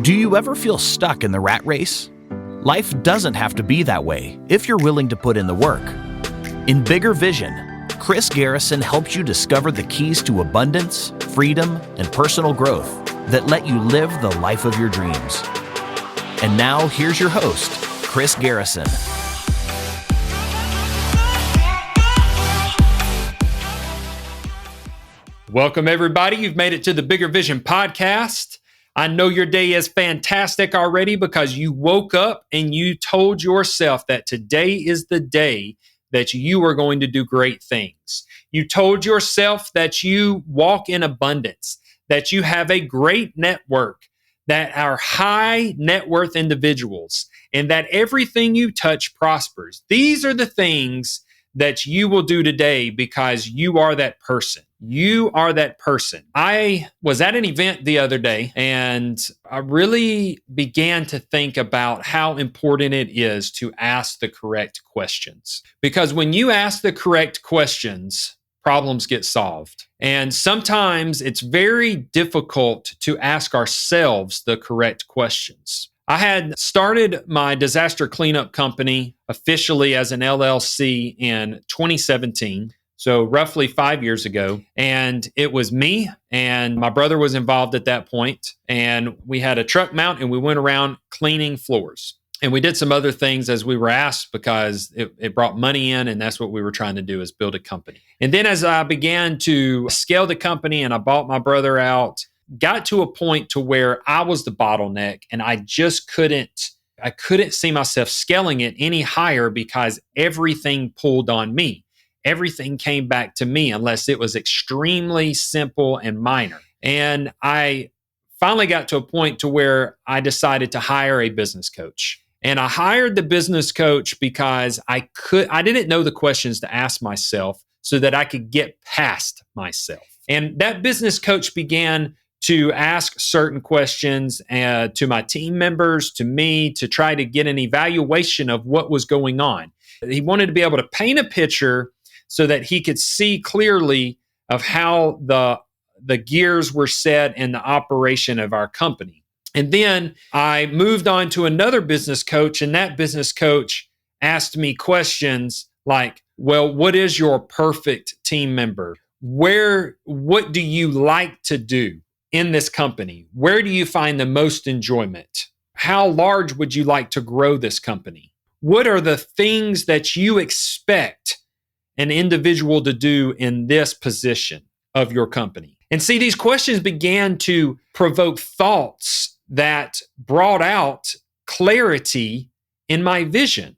Do you ever feel stuck in the rat race? Life doesn't have to be that way if you're willing to put in the work. In Bigger Vision, Chris Garrison helps you discover the keys to abundance, freedom, and personal growth that let you live the life of your dreams. And now, here's your host, Chris Garrison. Welcome, everybody. You've made it to the Bigger Vision podcast. I know your day is fantastic already because you woke up and you told yourself that today is the day that you are going to do great things. You told yourself that you walk in abundance, that you have a great network, that are high net worth individuals, and that everything you touch prospers. These are the things that you will do today because you are that person. You are that person. I was at an event the other day and I really began to think about how important it is to ask the correct questions. Because when you ask the correct questions, problems get solved. And sometimes it's very difficult to ask ourselves the correct questions. I had started my disaster cleanup company officially as an LLC in 2017. So roughly 5 years ago. And it was me and my brother was involved at that point. And we had a truck mount and we went around cleaning floors. And we did some other things as we were asked because it brought money in, and that's what we were trying to do, is build a company. And then as I began to scale the company and I bought my brother out, got to a point to where I was the bottleneck and I just couldn't see myself scaling it any higher because everything pulled on me. Everything came back to me unless it was extremely simple and minor. And I finally got to a point to where I decided to hire a business coach. And I hired the business coach because I didn't know the questions to ask myself so that I could get past myself. And that business coach began to ask certain questions to my team members, to me, to try to get an evaluation of what was going on. He wanted to be able to paint a picture so that he could see clearly of how the gears were set in the operation of our company. And then I moved on to another business coach, and that business coach asked me questions like, well, what is your perfect team member? What do you like to do in this company? Where do you find the most enjoyment? How large would you like to grow this company? What are the things that you expect an individual to do in this position of your company? And see, these questions began to provoke thoughts that brought out clarity in my vision,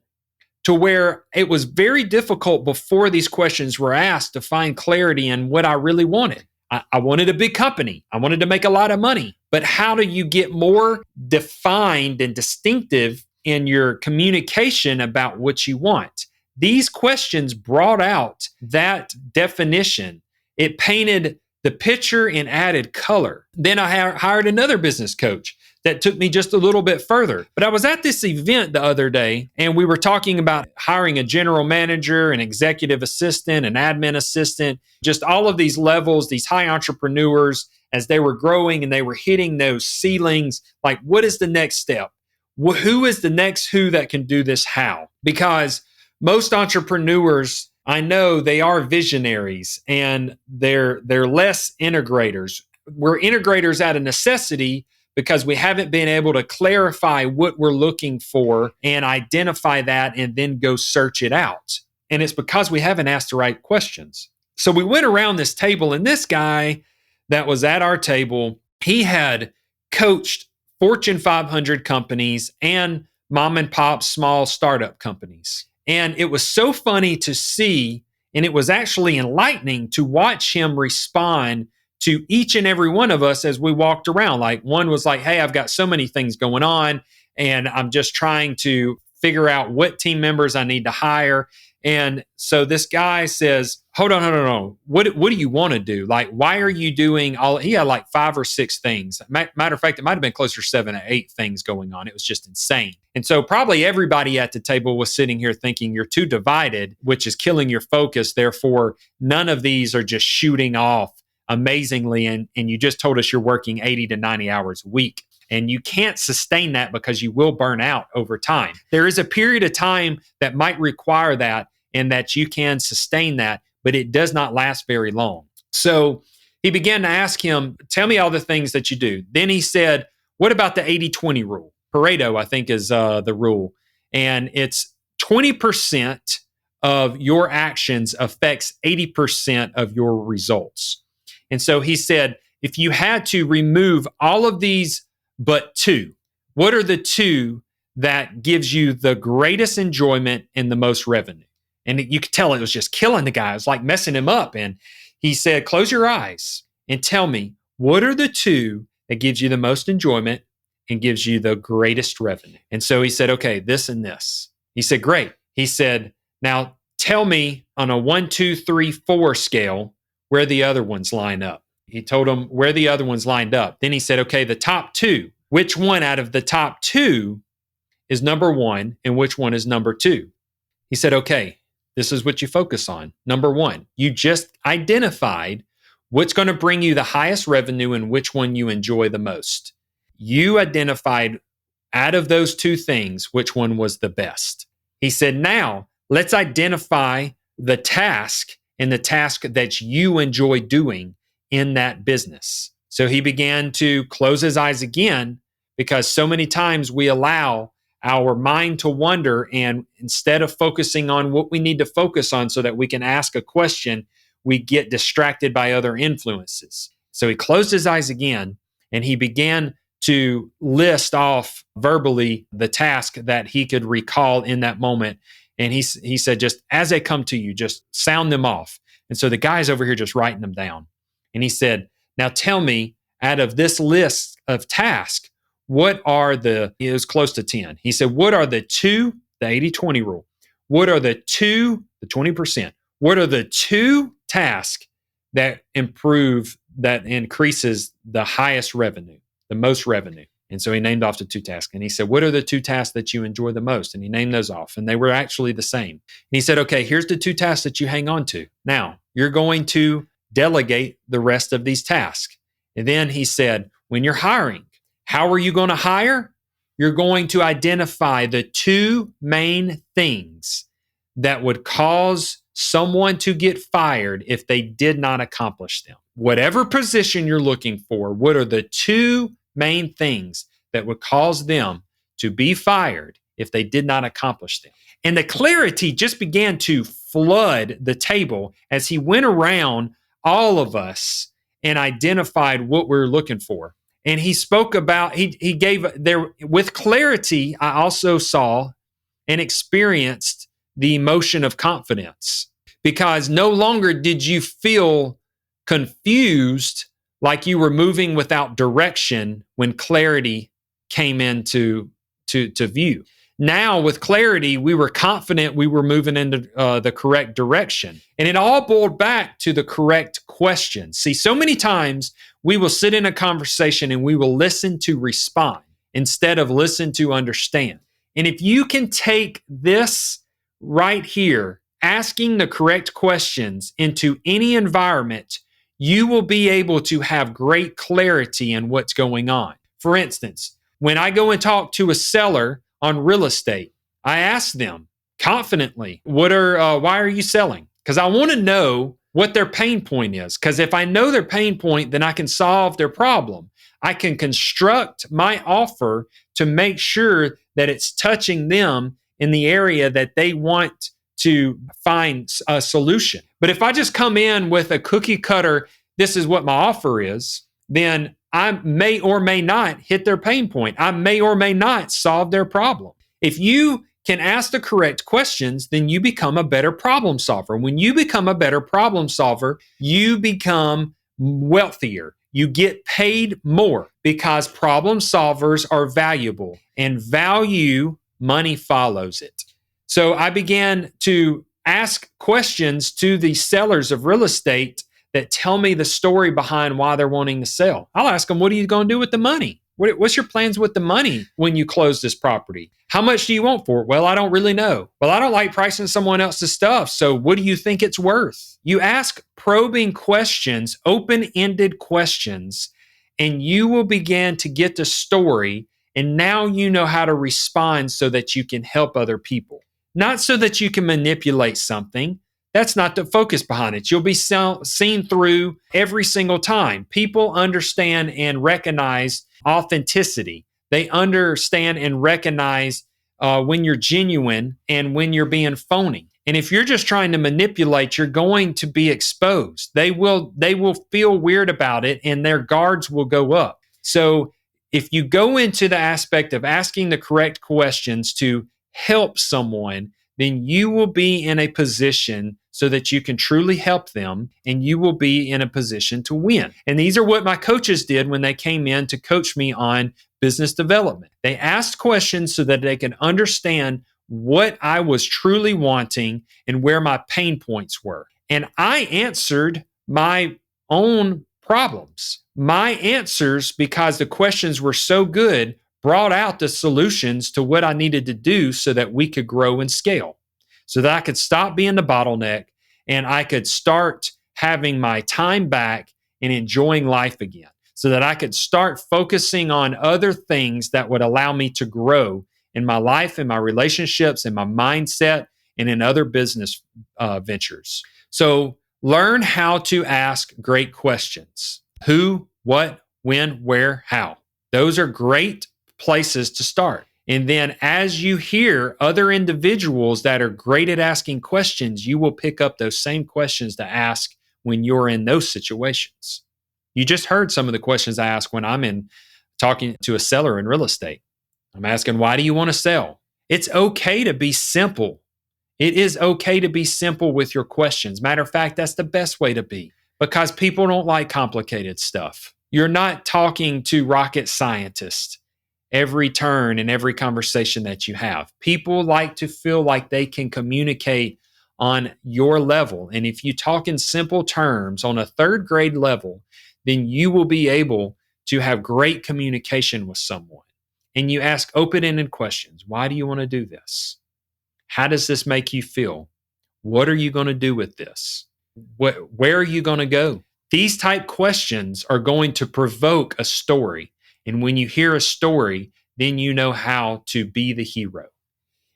to where it was very difficult before these questions were asked to find clarity in what I really wanted. I wanted a big company. I wanted to make a lot of money. But how do you get more defined and distinctive in your communication about what you want? These questions brought out that definition. It painted the picture and added color. Then I hired another business coach that took me just a little bit further. But I was at this event the other day, and we were talking about hiring a general manager, an executive assistant, an admin assistant, just all of these levels, these high entrepreneurs, as they were growing and they were hitting those ceilings. Like, what is the next step? Who is the next who that can do this how? Because most entrepreneurs, I know, they are visionaries and they're less integrators. We're integrators out of necessity because we haven't been able to clarify what we're looking for and identify that and then go search it out. And it's because we haven't asked the right questions. So we went around this table, and this guy that was at our table, he had coached Fortune 500 companies and mom and pop small startup companies. And it was so funny to see, and it was actually enlightening to watch him respond to each and every one of us as we walked around. Like, one was like, hey, I've got so many things going on, and I'm just trying to figure out what team members I need to hire. And so this guy says, hold on. What do you want to do? Like, why are you doing all? He had like 5 or 6 things. Matter of fact, it might have been closer to 7 or 8 things going on. It was just insane. And so probably everybody at the table was sitting here thinking, you're too divided, which is killing your focus. Therefore, none of these are just shooting off amazingly. And you just told us you're working 80 to 90 hours a week. And you can't sustain that because you will burn out over time. There is a period of time that might require that and that you can sustain that, but it does not last very long. So he began to ask him, tell me all the things that you do. Then he said, what about the 80-20 rule? Pareto, I think, is the rule. And it's 20% of your actions affects 80% of your results. And so he said, if you had to remove all of these but two, what are the two that gives you the greatest enjoyment and the most revenue? And you could tell it was just killing the guy. It was like messing him up. And he said, close your eyes and tell me, what are the two that gives you the most enjoyment and gives you the greatest revenue? And so he said, okay, this and this. He said, great. He said, now tell me on a 1, 2, 3, 4 scale where the other ones line up. He told him where the other ones lined up. Then he said, okay, the top two, which one out of the top two is number one and which one is number two? He said, okay, this is what you focus on. Number one, you just identified what's going to bring you the highest revenue and which one you enjoy the most. You identified out of those two things, which one was the best. He said, now let's identify the task and the task that you enjoy doing in that business. So he began to close his eyes again, because so many times we allow our mind to wander, and instead of focusing on what we need to focus on so that we can ask a question, we get distracted by other influences. So he closed his eyes again and he began to list off verbally the task that he could recall in that moment. And he said, just as they come to you, just sound them off. And so the guy's over here just writing them down. And he said, now tell me, out of this list of tasks, what are it was close to 10. He said, what are the 80-20 rule? What are the 20%? What are the 2 tasks that increases the highest revenue, the most revenue? And so he named off the 2 tasks. And he said, what are the 2 tasks that you enjoy the most? And he named those off. And they were actually the same. And he said, okay, here's the 2 tasks that you hang on to. Now, you're going to delegate the rest of these tasks. And then he said, when you're hiring, how are you going to hire? You're going to identify the 2 main things that would cause someone to get fired if they did not accomplish them. Whatever position you're looking for, what are the 2 main things that would cause them to be fired if they did not accomplish them? And the clarity just began to flood the table as he went around all of us and identified what we're looking for. And he spoke about, he gave there with clarity. I also saw and experienced the emotion of confidence, because no longer did you feel confused like you were moving without direction when clarity came into view. Now with clarity, we were confident we were moving into the correct direction. And it all boiled back to the correct questions. See, so many times we will sit in a conversation and we will listen to respond instead of listen to understand. And if you can take this right here, asking the correct questions into any environment, you will be able to have great clarity in what's going on. For instance, when I go and talk to a seller on real estate, I ask them confidently, why are you selling? Because I want to know what their pain point is. Because if I know their pain point, then I can solve their problem. I can construct my offer to make sure that it's touching them in the area that they want to find a solution. But if I just come in with a cookie cutter, this is what my offer is, then I may or may not hit their pain point. I may or may not solve their problem. If you can ask the correct questions, then you become a better problem solver. When you become a better problem solver, you become wealthier. You get paid more because problem solvers are valuable, and value, money follows it. So I began to ask questions to the sellers of real estate that tell me the story behind why they're wanting to sell. I'll ask them, what are you going to do with the money? What's your plans with the money when you close this property? How much do you want for it? Well, I don't really know. Well, I don't like pricing someone else's stuff. So what do you think it's worth? You ask probing questions, open-ended questions, and you will begin to get the story. And now you know how to respond so that you can help other people. Not so that you can manipulate something. That's not the focus behind it. You'll be seen through every single time. People understand and recognize authenticity. They understand and recognize when you're genuine and when you're being phony. And if you're just trying to manipulate, you're going to be exposed. They will feel weird about it, and their guards will go up. So if you go into the aspect of asking the correct questions to help someone, then you will be in a position so that you can truly help them, and you will be in a position to win. And these are what my coaches did when they came in to coach me on business development. They asked questions so that they could understand what I was truly wanting and where my pain points were. And I answered my own problems. My answers, because the questions were so good, brought out the solutions to what I needed to do so that we could grow and scale, so that I could stop being the bottleneck and I could start having my time back and enjoying life again, so that I could start focusing on other things that would allow me to grow in my life, in my relationships, in my mindset, and in other business ventures. So learn how to ask great questions. Who, what, when, where, how. Those are great places to start. And then as you hear other individuals that are great at asking questions, you will pick up those same questions to ask when you're in those situations. You just heard some of the questions I ask when I'm in talking to a seller in real estate. I'm asking, why do you want to sell? It's okay to be simple. It is okay to be simple with your questions. Matter of fact, that's the best way to be, because people don't like complicated stuff. You're not talking to rocket scientists every turn and every conversation that you have. People like to feel like they can communicate on your level. And if you talk in simple terms on a third grade level, then you will be able to have great communication with someone. And you ask open-ended questions. Why do you want to do this? How does this make you feel? What are you going to do with this? Where are you going to go? These type questions are going to provoke a story. And when you hear a story, then you know how to be the hero.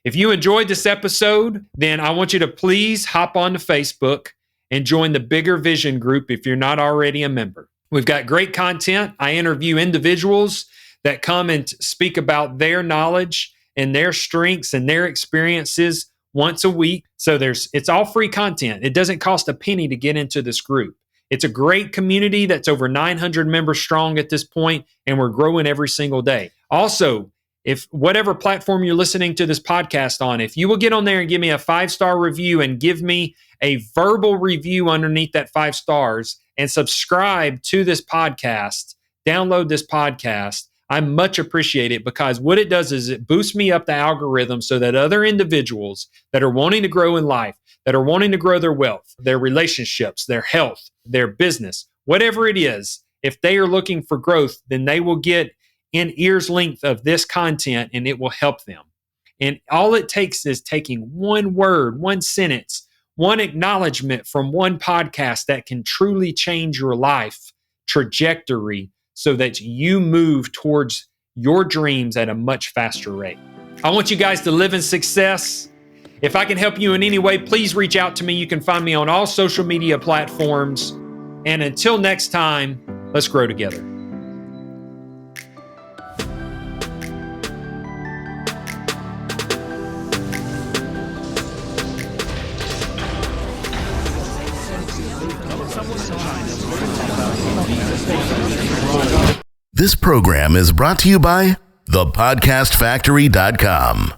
If you enjoyed this episode, then I want you to please hop on to Facebook and join the Bigger Vision group if you're not already a member. We've got great content. I interview individuals that come and speak about their knowledge and their strengths and their experiences once a week. So it's all free content. It doesn't cost a penny to get into this group. It's a great community that's over 900 members strong at this point, and we're growing every single day. Also, if whatever platform you're listening to this podcast on, if you will get on there and give me a 5-star review and give me a verbal review underneath that 5 stars and subscribe to this podcast, download this podcast, I much appreciate it, because what it does is it boosts me up the algorithm so that other individuals that are wanting to grow in life, that are wanting to grow their wealth, their relationships, their health, their business, whatever it is, if they are looking for growth, then they will get in ear's length of this content and it will help them. And all it takes is taking one word, one sentence, one acknowledgement from one podcast that can truly change your life trajectory so that you move towards your dreams at a much faster rate. I want you guys to live in success. If I can help you in any way, please reach out to me. You can find me on all social media platforms. And until next time, let's grow together. This program is brought to you by thepodcastfactory.com.